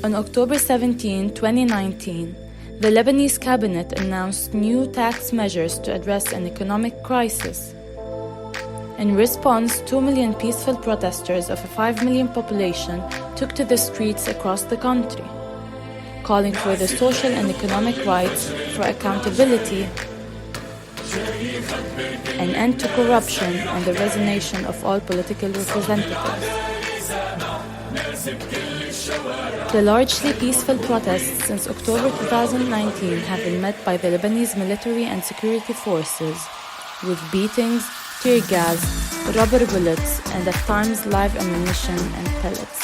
On October 17, 2019, the Lebanese cabinet announced new tax measures to address an economic crisis. In response, 2 million peaceful protesters of a 5 million population took to the streets across the country, calling for the social and economic rights, for accountability, an end to corruption, and the resignation of all political representatives. The largely peaceful protests since October 2019 have been met by the Lebanese military and security forces with beatings, tear gas, rubber bullets, and at times live ammunition and pellets.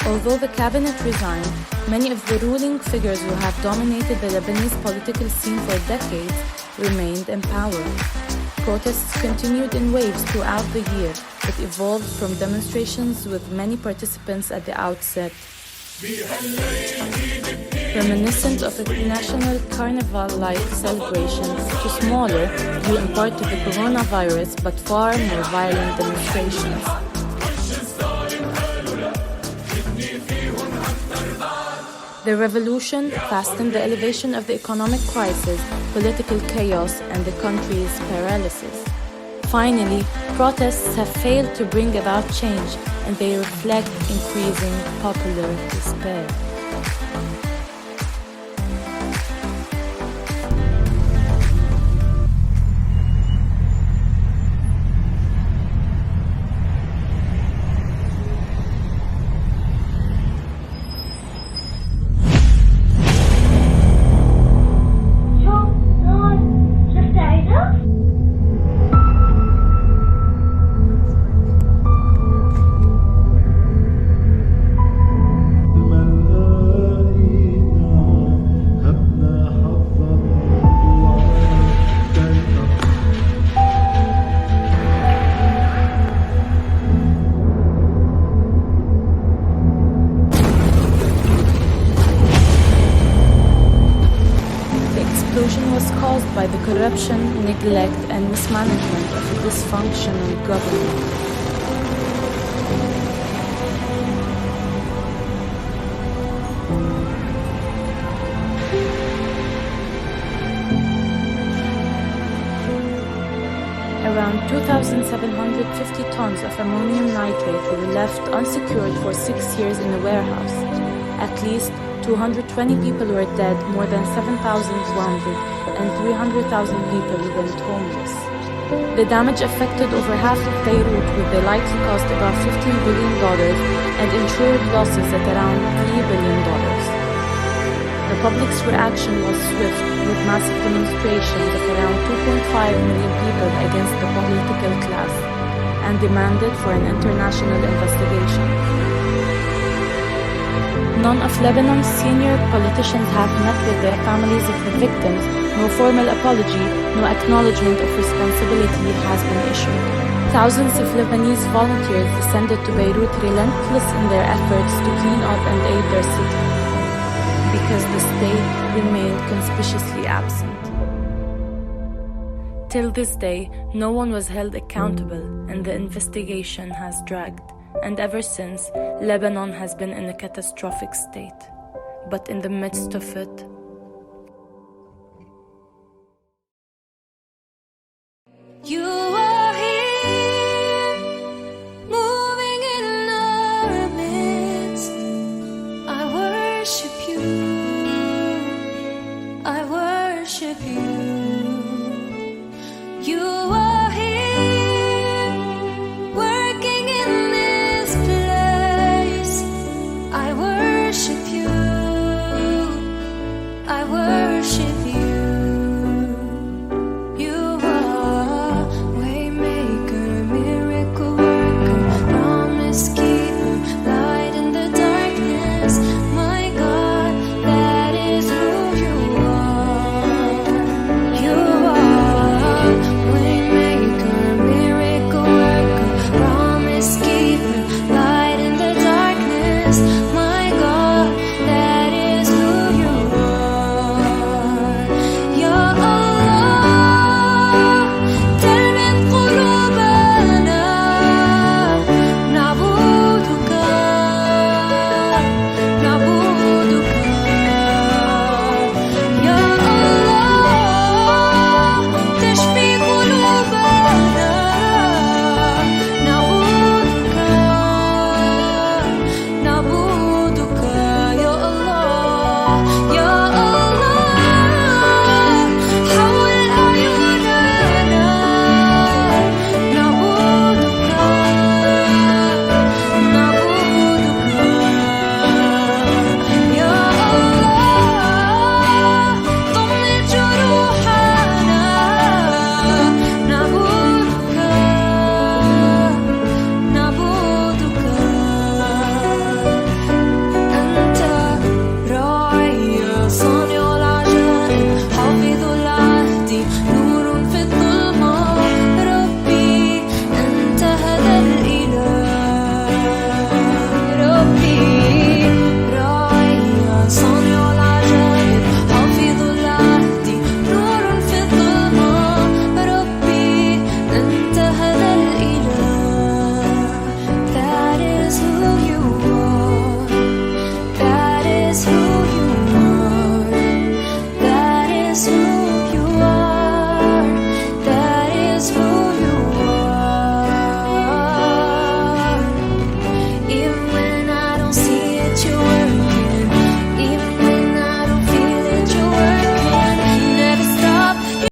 Although the cabinet resigned, many of the ruling figures who have dominated the Lebanese political scene for decades remained in power. Protests continued in waves throughout the year, but evolved from demonstrations with many participants at the outset, reminiscent of a national carnival-like celebration, to smaller, due in part to the coronavirus, but far more violent demonstrations. The revolution hastened the elevation of the economic crisis, political chaos, and the country's paralysis. Finally, protests have failed to bring about change, and they reflect increasing popular despair. Was caused by the corruption, neglect, and mismanagement of a dysfunctional government. Around 2,750 tons of ammonium nitrate were left unsecured for 6 years in a warehouse. At least 220 people were dead, more than 7,000 wounded, and 300,000 people went homeless. The damage affected over half of Beirut, with the likely cost about $15 billion and insured losses at around $3 billion. The public's reaction was swift, with massive demonstrations of around 2.5 million people against the political class, and demanded for an international investigation. None of Lebanon's senior politicians have met with the families of the victims. No formal apology, no acknowledgement of responsibility has been issued. Thousands of Lebanese volunteers descended to Beirut, relentless in their efforts to clean up and aid their city, because the state remained conspicuously absent. Till this day, no one was held accountable, and the investigation has dragged. And ever since, Lebanon has been in a catastrophic state. But in the midst of it,